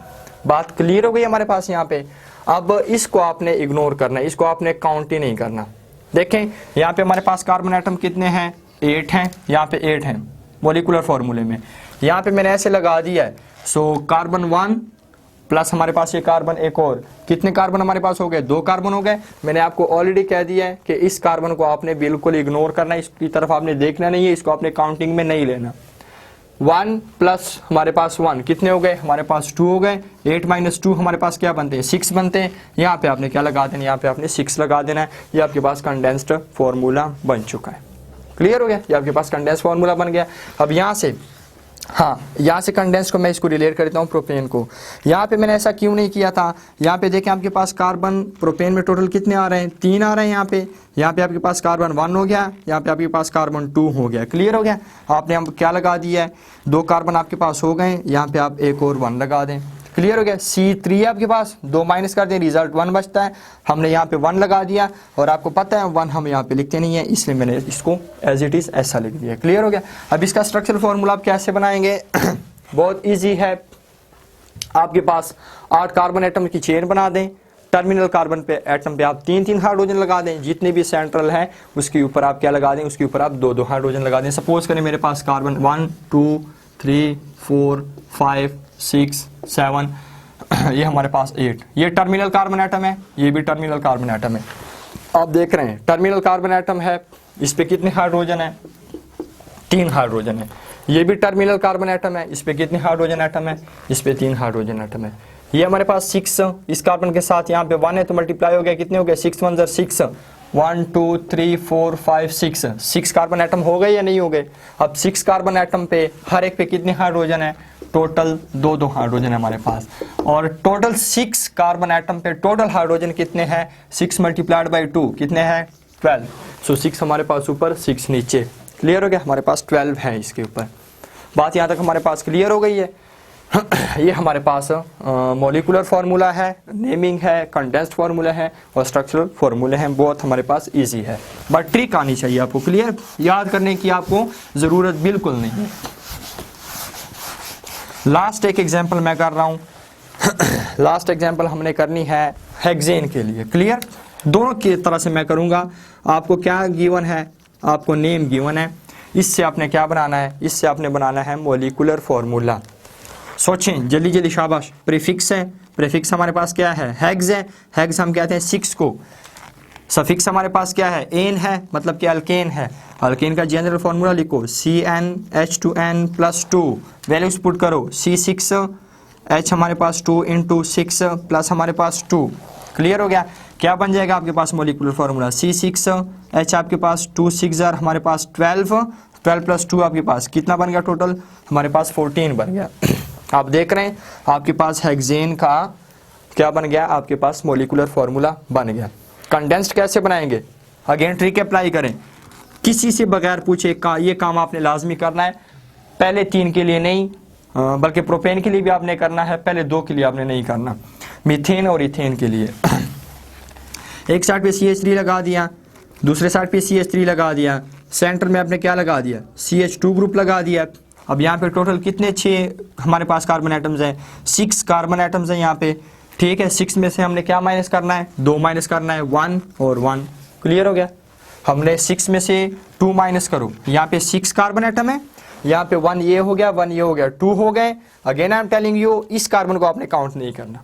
बात क्लियर हो गई हमारे पास यहाँ पे। अब इसको आपने इग्नोर करना है, इसको आपने काउंट ही नहीं करना। देखें यहाँ पे हमारे पास कार्बन एटम कितने हैं 8 हैं, यहाँ पे 8 हैं मॉलिक्यूलर फार्मूले में। यहाँ पे मैंने ऐसे लगा दिया है। सो कार्बन 1 प्लस हमारे पास ये कार्बन एक और, कितने कार्बन हमारे पास हो गए 2 कार्बन हो गए। मैंने आपको ऑलरेडी कह दिया है कि इस कार्बन को आपने बिल्कुल इग्नोर करना है, इसकी तरफ आपने देखना नहीं है, इसको आपने काउंटिंग में नहीं लेना। 1 प्लस हमारे पास 1 कितने हो गए हमारे पास 2 हो गए। 8 माइनस 2 हमारे पास क्या बनते हैं 6 बनते हैं। यहाँ पे आपने क्या लगा देना, यहाँ पे आपने 6 लगा देना है। ये आपके पास कंडेंस्ड फार्मूला बन चुका है। क्लियर हो गया, ये आपके पास कंडेंस्ड फार्मूला बन गया। अब यहाँ से यहाँ से कंडेंस को मैं इसको रिलेट करता हूँ प्रोपेन को। यहाँ पे मैंने ऐसा क्यों नहीं किया था, यहाँ पे देखें आपके पास कार्बन प्रोपेन में टोटल कितने आ रहे हैं 3 आ रहे हैं। यहाँ पे आपके पास कार्बन 1 हो गया, यहाँ पे आपके पास कार्बन 2 हो गया। क्लियर हो गया। आपने हम क्या लगा दिया है 2 कार्बन आपके पास हो गए, यहाँ पे आप एक और 1 लगा दें। क्लियर हो गया। C3 आपके पास 2 माइनस कर दें, रिजल्ट 1 बचता है। हमने यहाँ पे 1 लगा दिया और आपको पता है 1 हम यहाँ पे लिखते नहीं है, इसलिए मैंने इसको एज इट इज़ ऐसा लिख दिया। क्लियर हो गया। अब इसका स्ट्रक्चरल फॉर्मूला आप कैसे बनाएंगे बहुत ईजी है। आपके पास 8 कार्बन एटम की चेन बना दें, टर्मिनल कार्बन पे एटम पे आप 3-3 हाइड्रोजन लगा दें, जितने भी सेंट्रल है उसके ऊपर आप क्या लगा दें, उसके ऊपर आप 2-2 हाइड्रोजन लगा दें। सपोज करें मेरे पास कार्बन 1 2 3 4 5 6 7 ये हमारे पास 8, ये टर्मिनल कार्बन एटम है, ये भी टर्मिनल कार्बन एटम है। आप देख रहे हैं टर्मिनल कार्बन एटम है, इस पे कितने हाइड्रोजन है? 3 हाइड्रोजन है। ये भी टर्मिनल कार्बन एटम है, इस पे कितने हाइड्रोजन एटम है? इस पे 3 हाइड्रोजन एटम है। ये हमारे पास 6, इस कार्बन के साथ यहाँ पे 1 है तो मल्टीप्लाई हो गया, कितने हो गए? 6 1 ज़ा 6, 1 2 3 4 5 6 कार्बन एटम हो गए या नहीं हो गए? अब 6 कार्बन एटम पे हर एक पे कितने हाइड्रोजन है? टोटल 2 हाइड्रोजन है हमारे पास। और टोटल 6 कार्बन एटम पे टोटल हाइड्रोजन कितने हैं? 6 मल्टीप्लाइड बाई 2 कितने हैं? 12। सो 6 हमारे पास ऊपर, 6 नीचे। क्लियर हो गया? हमारे पास 12 है इसके ऊपर। बात यहाँ तक हमारे पास क्लियर हो गई है। ये हमारे पास मॉलिकुलर फार्मूला है, नेमिंग है, कंडेंस्ड फार्मूला है और स्ट्रक्चरल फार्मूले हैं। बहुत हमारे पास इजी है, बट ट्रिक आनी चाहिए आपको। क्लियर? याद करने की आपको ज़रूरत बिल्कुल नहीं है। लास्ट एक एग्जांपल मैं कर रहा हूँ। लास्ट एग्जांपल हमने करनी है हेक्सेन के लिए। क्लियर? दोनों की तरह से मैं करूँगा। आपको क्या गिवन है? आपको नेम गिवन है, इससे आपने क्या बनाना है? इससे आपने बनाना है मॉलिकुलर फार्मूला। सोचें जल्दी जल्दी, शाबाश। प्रीफिक्स है, प्रीफिक्स हमारे पास क्या है? हेक्स है। हेक्स हम कहते हैं 6 को। सफिक्स हमारे पास क्या है? एन है, मतलब कि अल्केन है। अल्केन का जनरल फार्मूला लिखो, CnH2n+2। वैल्यूज पुट करो, C6H हमारे पास 2 × 6 प्लस हमारे पास 2। क्लियर हो गया? क्या बन जाएगा आपके पास मॉलिक्यूलर फार्मूला? C6H आपके पास 2 6 हमारे पास 12 + 2 आपके पास कितना बन गया? टोटल हमारे पास 14 बन गया। आप देख रहे हैं आपके पास हेक्सेन का क्या बन गया? आपके पास मॉलिक्यूलर फार्मूला बन गया। कंडेंस्ड कैसे बनाएंगे? अगेन ट्रिक अप्लाई करें, किसी से बगैर पूछे ये काम आपने लाजमी करना है। पहले 3 के लिए नहीं, बल्कि प्रोपेन के लिए भी आपने करना है, पहले 2 के लिए आपने नहीं करना, मीथेन और इथेन के लिए। एक साइड पे CH3 लगा दिया, दूसरे साइड पे CH3 लगा दिया, सेंटर में आपने क्या लगा दिया? CH2 ग्रुप लगा दिया। अब यहाँ पे टोटल कितने 6 हमारे पास कार्बन एटम्स हैं? 6 कार्बन एटम्स हैं यहाँ पे। ठीक है, 6 में से हमने क्या माइनस करना है? 2 माइनस करना है, 1 और 1। क्लियर हो गया? हमने 6 में से 2 माइनस करो, यहाँ पे 6 कार्बन एटम है, यहाँ पे 1 ये हो गया, 1 ये हो गया, 2 हो गए। Again I am telling you, इस कार्बन को आपने काउंट नहीं करना।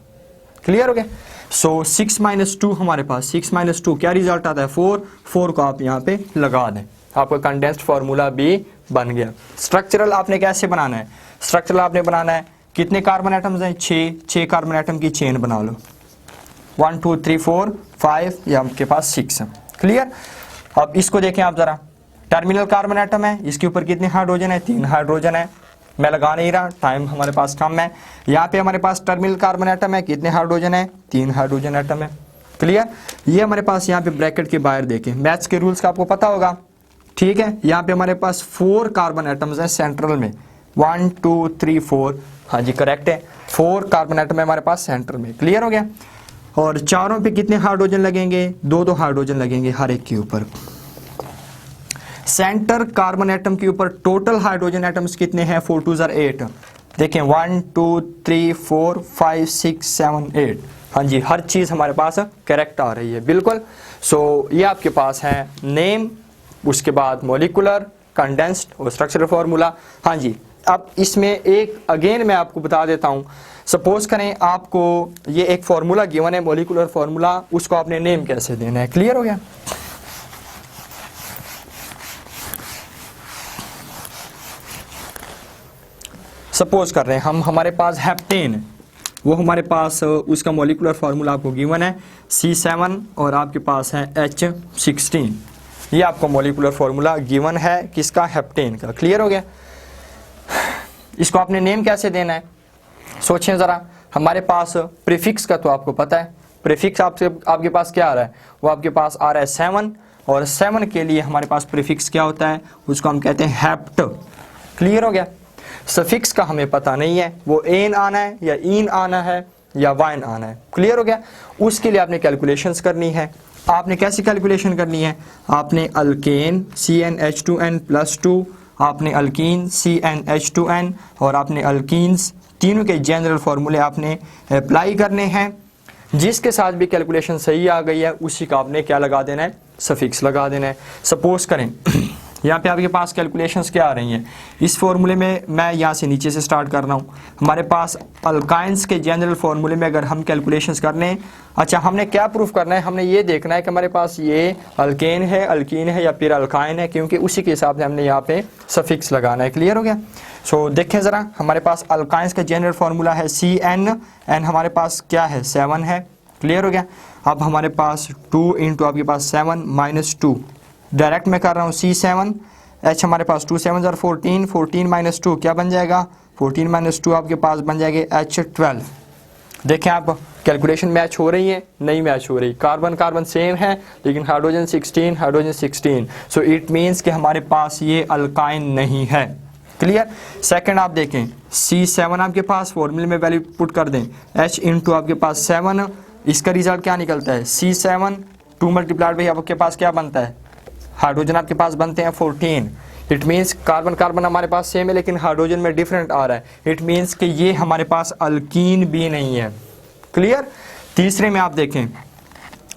क्लियर हो गया? सो 6 - 2 हमारे पास, 6 - 2 क्या रिजल्ट आता है? 4 को आप यहाँ पे लगा दें, आपका कंडेंस्ड फार्मूला भी बन गया। स्ट्रक्चरल आपने कैसे बनाना है? स्ट्रक्चरल आपने बनाना है, कितने कार्बन एटम्स हैं? 6 कार्बन एटम की चेन बना लो, 1 2 3 4 5, ये आपके पास 6 है। क्लियर? अब इसको देखें आप जरा, टर्मिनल कार्बन एटम है, इसके ऊपर कितने हाइड्रोजन है? 3 हाइड्रोजन है। मैं लगा नहीं रहा, टाइम हमारे पास कम है। यहाँ पे हमारे पास टर्मिनल कार्बन एटम है, कितने हाइड्रोजन है? 3 हाइड्रोजन एटम है। क्लियर? ये हमारे पास यहाँ पे ब्रैकेट के बाहर देखें, मैथ्स के रूल्स का आपको पता होगा। ठीक है, यहाँ पे हमारे पास 4 कार्बन एटम्स हैं सेंट्रल में, 1 2 3 4। हाँ जी करेक्ट है, 4 कार्बन एटम है हमारे पास सेंटर में। क्लियर हो गया? और चारों पे कितने हाइड्रोजन लगेंगे? 2 हाइड्रोजन लगेंगे हर एक के ऊपर। सेंटर कार्बन एटम के ऊपर टोटल हाइड्रोजन एटम्स कितने हैं? 4 2 8। देखें 1 2 3 4 5 6 7 8। हाँ जी, हर चीज हमारे पास करेक्ट आ रही है, बिल्कुल। सो ये आपके पास है नेम, उसके बाद मॉलिकुलर, कंडेंस्ड और स्ट्रक्चरल फार्मूला। हाँ जी, अब इसमें एक अगेन मैं आपको बता देता हूँ। सपोज करें आपको ये एक फार्मूला गिवन है, मॉलिकुलर फार्मूला, उसको आपने नेम कैसे देना है। क्लियर हो गया? सपोज कर रहे हैं हम, हमारे पास हेप्टेन, वो हमारे पास उसका मॉलिकुलर फार्मूला आपको गिवन है C7 और आपके पास है H16। ये आपको मॉलिकुलर फार्मूला गिवन है किसका? हेप्टेन का। क्लियर हो गया? इसको आपने नेम कैसे देना है? सोचें ज़रा, हमारे पास प्रीफिक्स का तो आपको पता है, प्रीफिक्स आपके पास क्या आ रहा है? वो आपके पास आ रहा है 7, और 7 के लिए हमारे पास प्रीफिक्स क्या होता है? उसको हम कहते हैं हेप्ट। क्लियर हो गया? सफिक्स का हमें पता नहीं है, वो एन आना है या इन आना है या वाइन आना है। क्लियर हो गया? उसके लिए आपने कैलकुलेशंस करनी है। आपने कैसी कैलकुलेशन करनी है? आपने अल्केन CnH2n+2, आपने अल्कीन CnH2n और आपने अल्कीन्स, तीनों के जनरल फार्मूले आपने अप्लाई करने हैं। जिसके साथ भी कैलकुलेशन सही आ गई है उसी का आपने क्या लगा देना है? सफिक्स लगा देना है। सपोज करें यहाँ पे आपके पास कैलकुलेशंस क्या आ रही हैं। इस फॉर्मूले में मैं यहाँ से नीचे से स्टार्ट कर रहा हूँ। हमारे पास अल्काइंस के जनरल फार्मूले में अगर हम कैलकुलेशंस कर लें, अच्छा हमने क्या प्रूफ करना है, हमने ये देखना है कि हमारे पास ये अल्केन है, अल्कीन है या फिर अल्काइन है, क्योंकि उसी के हिसाब से हमने यहाँ पे सफिक्स लगाना है। क्लियर हो गया। सो देखें ज़रा, हमारे पास अल्काइंस का जनरल फार्मूला है CN, एन हमारे पास क्या है 7 है। क्लियर हो गया। अब हमारे पास 2 इंटू आपके पास 7 माइनस 2, डायरेक्ट मैं कर रहा हूँ C7, H हमारे पास 2 7 14, 14 माइनस 2 क्या बन जाएगा, 14 माइनस 2 आपके पास बन जाएगा H12। देखें आप कैलकुलेशन मैच हो रही है, नहीं मैच हो रही, कार्बन कार्बन सेम है लेकिन hydrogen 16 hydrogen 16, so it means कि हमारे पास ये अल्काइन नहीं है। क्लियर। सेकंड आप देखें C7 आपके पास फॉर्मूले में वैल्यू पुट कर दें, H इंटू आपके पास 7, इसका रिजल्ट क्या निकलता है C7 2 मल्टीप्लाइड बाई आपके पास क्या बनता है, हाइड्रोजन आपके पास बनते हैं 14। इट मीन्स कार्बन कार्बन हमारे पास सेम है लेकिन हाइड्रोजन में डिफरेंट आ रहा है। इट मीन्स कि ये हमारे पास अल्कीन भी नहीं है। क्लियर। तीसरे में आप देखें,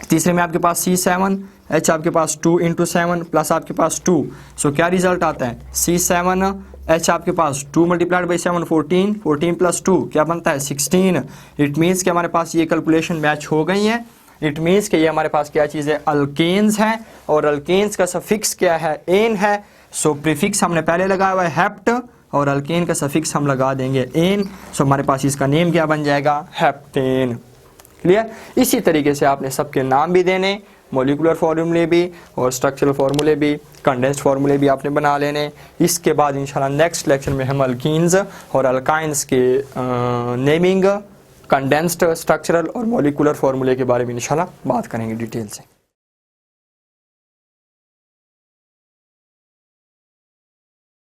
तीसरे में आपके पास C7, H आपके पास 2 इंटू 7 प्लस आपके पास 2, सो क्या रिजल्ट आता है C7 H आपके पास 2 मल्टीप्लाइड बाई 7 14, 14 प्लस 2 क्या बनता है 16। इट मीन्स कि हमारे पास ये कैलकुलेशन मैच हो गई है। इट मीन्स कि ये हमारे पास क्या चीज़ है, अल्केन्स हैं, और अल्केन्स का सफिक्स क्या है, एन है। सो प्रीफिक्स हमने पहले लगाया हुआ है हेप्ट, और अल्केन का सफिक्स हम लगा देंगे एन, सो हमारे पास इसका नेम क्या बन जाएगा, हेप्टेन। क्लियर। इसी तरीके से आपने सबके नाम भी देने, मॉलिक्यूलर फार्मूले भी और स्ट्रक्चरल फार्मूले भी, कंडेंस्ड फार्मूले भी आपने बना लेने। इसके बाद इंशाल्लाह नेक्स्ट लेक्चर में हम अल्कीन्स और अल्काइंस के नेमिंग, कंडेंस्ड, स्ट्रक्चरल और मॉलिक्यूलर फार्मूले के बारे में इंशाल्लाह बात करेंगे डिटेल से।